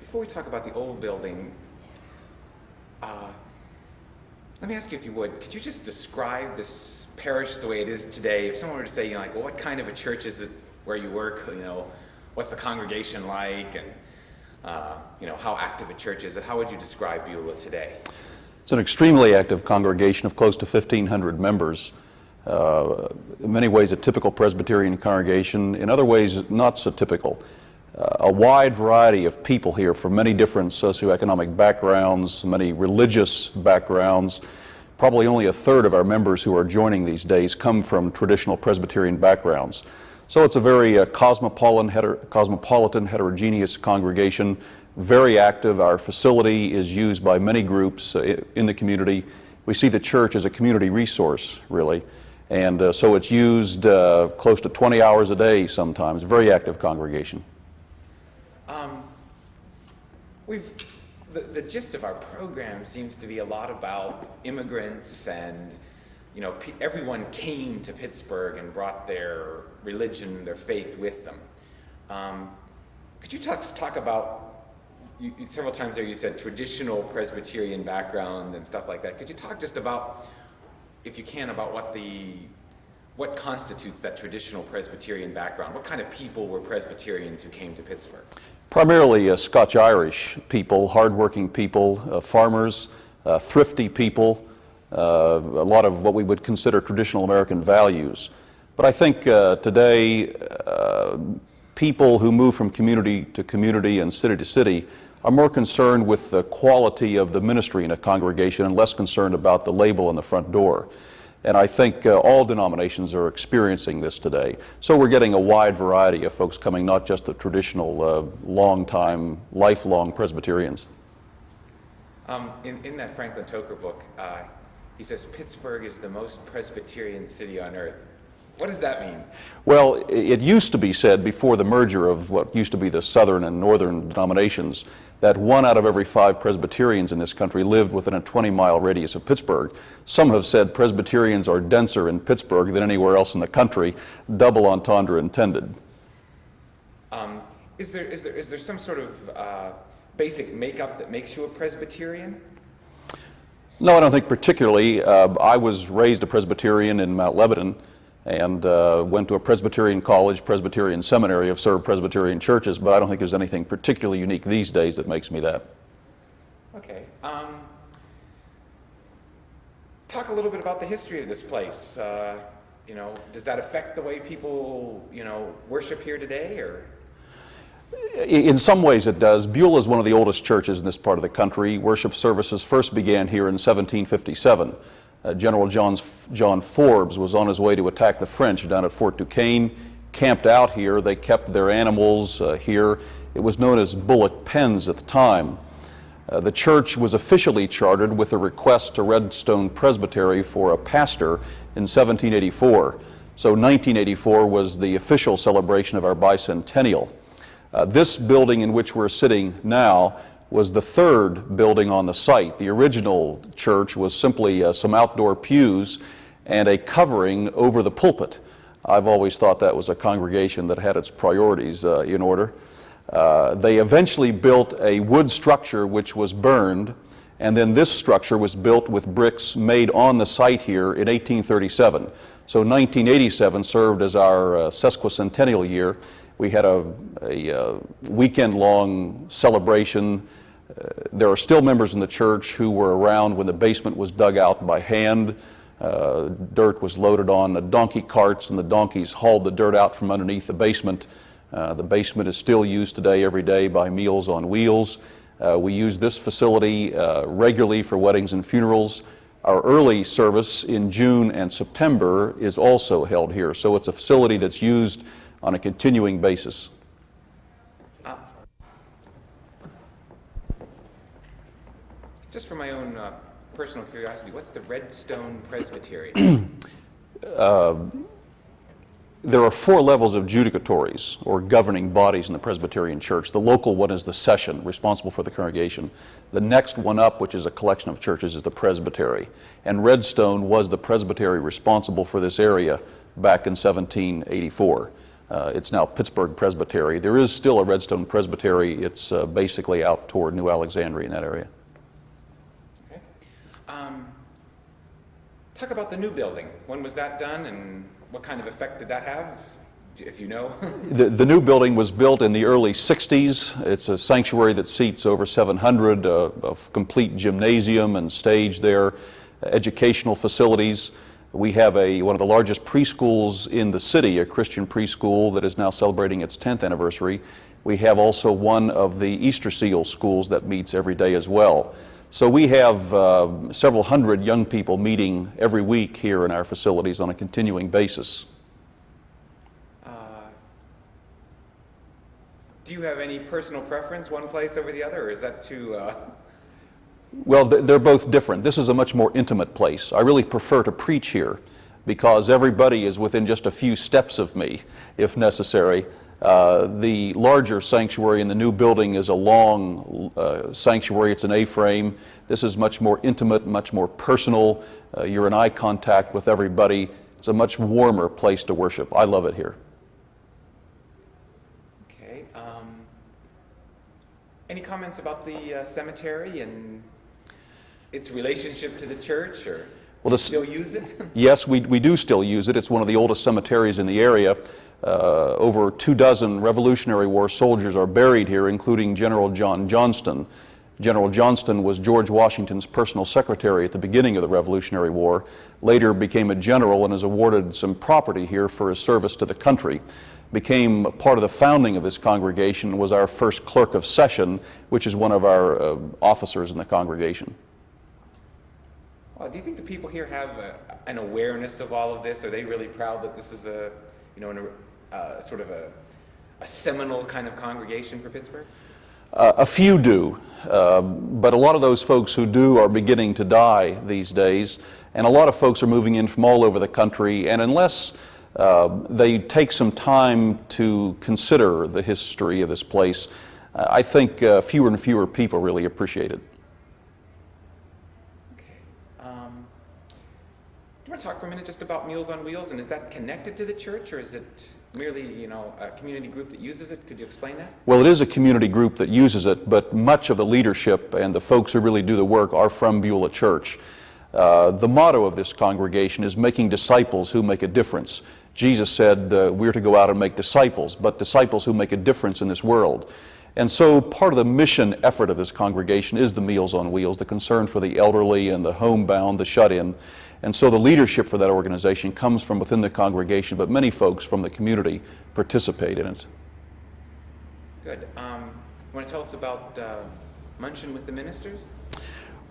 before we talk about the old building, let me ask you, if you would, could you just describe this parish the way it is today? If someone were to say, you know, like, well, what kind of a church is it where you work? You know, what's the congregation like, and you know, how active a church is it? How would you describe Beulah today? It's an extremely active congregation of close to 1,500 members. In many ways a typical Presbyterian congregation, in other ways not so typical. A wide variety of people here from many different socioeconomic backgrounds, many religious backgrounds. Probably only a third of our members who are joining these days come from traditional Presbyterian backgrounds. So it's a very cosmopolitan, heterogeneous congregation, very active. Our facility is used by many groups in the community. We see the church as a community resource, really. And so it's used close to 20 hours a day sometimes, very active congregation. The gist of our program seems to be a lot about immigrants, and you know, everyone came to Pittsburgh and brought their religion, their faith with them. Could you talk about, several times there you said traditional Presbyterian background and stuff like that. Could you talk just about, if you can, about what constitutes that traditional Presbyterian background? What kind of people were Presbyterians who came to Pittsburgh? Primarily Scotch-Irish people, hardworking people, farmers, thrifty people, a lot of what we would consider traditional American values. But I think today people who move from community to community and city to city are more concerned with the quality of the ministry in a congregation and less concerned about the label on the front door. And I think all denominations are experiencing this today. So we're getting a wide variety of folks coming, not just the traditional, long-time, lifelong Presbyterians. In that Franklin Toker book, he says Pittsburgh is the most Presbyterian city on earth. What does that mean? Well, it used to be said before the merger of what used to be the southern and northern denominations that 1 out of every 5 Presbyterians in this country lived within a 20-mile radius of Pittsburgh. Some have said Presbyterians are denser in Pittsburgh than anywhere else in the country, double entendre intended. Is there some sort of basic makeup that makes you a Presbyterian? No, I don't think particularly. I was raised a Presbyterian in Mount Lebanon, and went to a Presbyterian college, Presbyterian seminary. Have served Presbyterian churches, but I don't think there's anything particularly unique these days that makes me that. Okay. Talk a little bit about the history of this place. You know, does that affect the way people, you know, worship here today, or? In some ways it does. Beulah is one of the oldest churches in this part of the country. Worship services first began here in 1757. General John Forbes was on his way to attack the French down at Fort Duquesne, camped out here. They kept their animals here. It was known as Bullock Pens at the time. The church was officially chartered with a request to Redstone Presbytery for a pastor in 1784. So 1984 was the official celebration of our bicentennial. This building in which we're sitting now was the third building on the site. The original church was simply some outdoor pews and a covering over the pulpit. I've always thought that was a congregation that had its priorities in order. They eventually built a wood structure which was burned, and then this structure was built with bricks made on the site here in 1837. So 1987 served as our sesquicentennial year. We had a weekend-long celebration. There are still members in the church who were around when the basement was dug out by hand. Dirt was loaded on the donkey carts, and the donkeys hauled the dirt out from underneath the basement. The basement is still used today every day by Meals on Wheels. We use this facility regularly for weddings and funerals. Our early service in June and September is also held here. So it's a facility that's used on a continuing basis. Just for my own personal curiosity, what's the Redstone Presbytery? There are 4 levels of judicatories, or governing bodies in the Presbyterian Church. The local one is the session, responsible for the congregation. The next one up, which is a collection of churches, is the presbytery. And Redstone was the presbytery responsible for this area back in 1784. It's now Pittsburgh Presbytery. There is still a Redstone Presbytery. It's basically out toward New Alexandria in that area. Okay. Talk about the new building. When was that done, and what kind of effect did that have, if you know? The new building was built in the early 60s. It's a sanctuary that seats over 700, a complete gymnasium and stage there, educational facilities. We have one of the largest preschools in the city, a Christian preschool that is now celebrating its 10th anniversary. We have also one of the Easter Seal schools that meets every day as well. So we have several hundred young people meeting every week here in our facilities on a continuing basis. Do you have any personal preference, one place over the other, or is that too... Well, they're both different. This is a much more intimate place. I really prefer to preach here because everybody is within just a few steps of me, if necessary. The larger sanctuary in the new building is a long sanctuary. It's an A-frame. This is much more intimate, much more personal. You're in eye contact with everybody. It's a much warmer place to worship. I love it here. Okay. Any comments about the cemetery and its relationship to the church, or well, still use it? Yes, we do still use it. It's one of the oldest cemeteries in the area. Over 24 Revolutionary War soldiers are buried here, including General John Johnston. General Johnston was George Washington's personal secretary at the beginning of the Revolutionary War, later became a general and is awarded some property here for his service to the country. Became part of the founding of this congregation, was our first clerk of session, which is one of our officers in the congregation. Do you think the people here have an awareness of all of this? Are they really proud that this is sort of a seminal kind of congregation for Pittsburgh? A few do, but a lot of those folks who do are beginning to die these days, and a lot of folks are moving in from all over the country, and unless they take some time to consider the history of this place, I think fewer and fewer people really appreciate it. Do you want to talk for a minute just about Meals on Wheels, and is that connected to the church, or is it merely, a community group that uses it? Could you explain that? Well, it is a community group that uses it, but much of the leadership and the folks who really do the work are from Beulah Church. The motto of this congregation is making disciples who make a difference. Jesus said we're to go out and make disciples, but disciples who make a difference in this world. And so part of the mission effort of this congregation is the Meals on Wheels, the concern for the elderly and the homebound, the shut-in. And so the leadership for that organization comes from within the congregation, but many folks from the community participate in it. Good. Want to tell us about Munchin with the Ministers?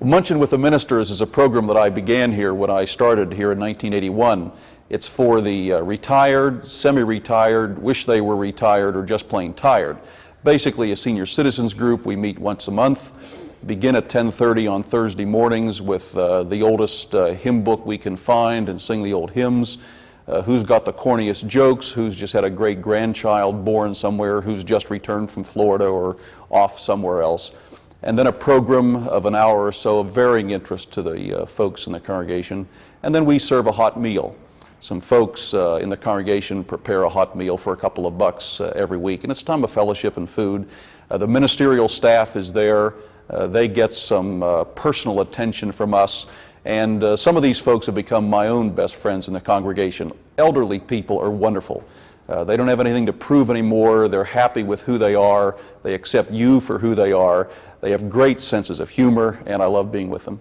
Munchin with the Ministers is a program that I began here when I started here in 1981. It's for the retired, semi-retired, wish they were retired, or just plain tired. Basically a senior citizens group. We meet once a month. Begin at 10:30 on Thursday mornings with the oldest hymn book we can find and sing the old hymns. Who's got the corniest jokes, who's just had a great grandchild born somewhere, who's just returned from Florida or off somewhere else. And then a program of an hour or so of varying interest to the folks in the congregation. And then we serve a hot meal. Some folks in the congregation prepare a hot meal for a couple of bucks every week. And it's a time of fellowship and food. The ministerial staff is there. They get some personal attention from us, and some of these folks have become my own best friends in the congregation. Elderly people are wonderful. They don't have anything to prove anymore. They're happy with who they are. They accept you for who they are. They have great senses of humor, and I love being with them.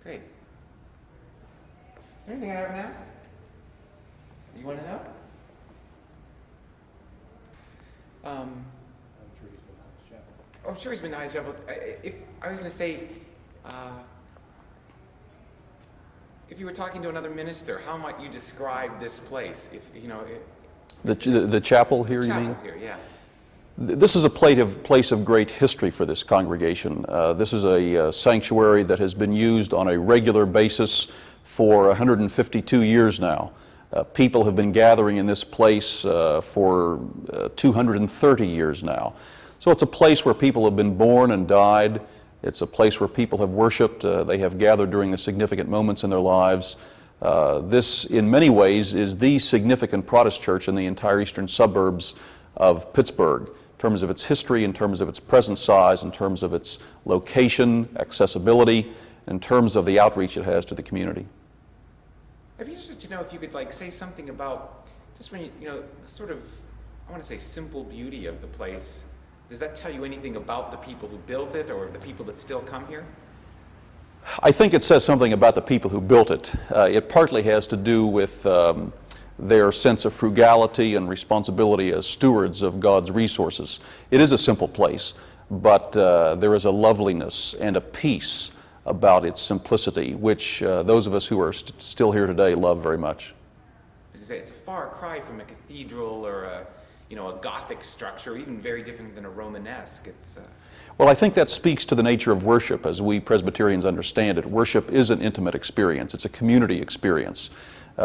Great. Is there anything I haven't asked? You want to know? I'm sure he's been nice. If I was going to say, if you were talking to another minister, how might you describe this place? The chapel here, you mean? Chapel here, yeah. This is a place of great history for this congregation. This is a sanctuary that has been used on a regular basis for 152 years now. People have been gathering in this place for 230 years now. So it's a place where people have been born and died. It's a place where people have worshiped. They have gathered during the significant moments in their lives. This, in many ways, is the significant Protestant church in the entire eastern suburbs of Pittsburgh, in terms of its history, in terms of its present size, in terms of its location, accessibility, in terms of the outreach it has to the community. I'd be interested to know if you could say something about just when sort of, I want to say, simple beauty of the place. Does that tell you anything about the people who built it or the people that still come here? I think it says something about the people who built it. It partly has to do with their sense of frugality and responsibility as stewards of God's resources. It is a simple place, but there is a loveliness and a peace about its simplicity, which those of us who are still here today love very much. It's a far cry from a cathedral or a Gothic structure, even very different than a Romanesque. Well, I think that speaks to the nature of worship as we Presbyterians understand it. Worship is an intimate experience. It's a community experience.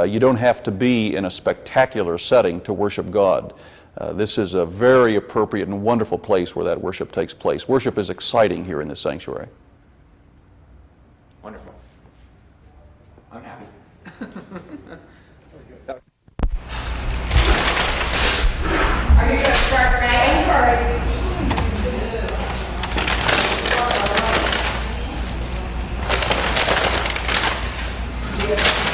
You don't have to be in a spectacular setting to worship God. This is a very appropriate and wonderful place where that worship takes place. Worship is exciting here in this sanctuary. Wonderful. I'm happy. Are you going to start praying or? Yeah.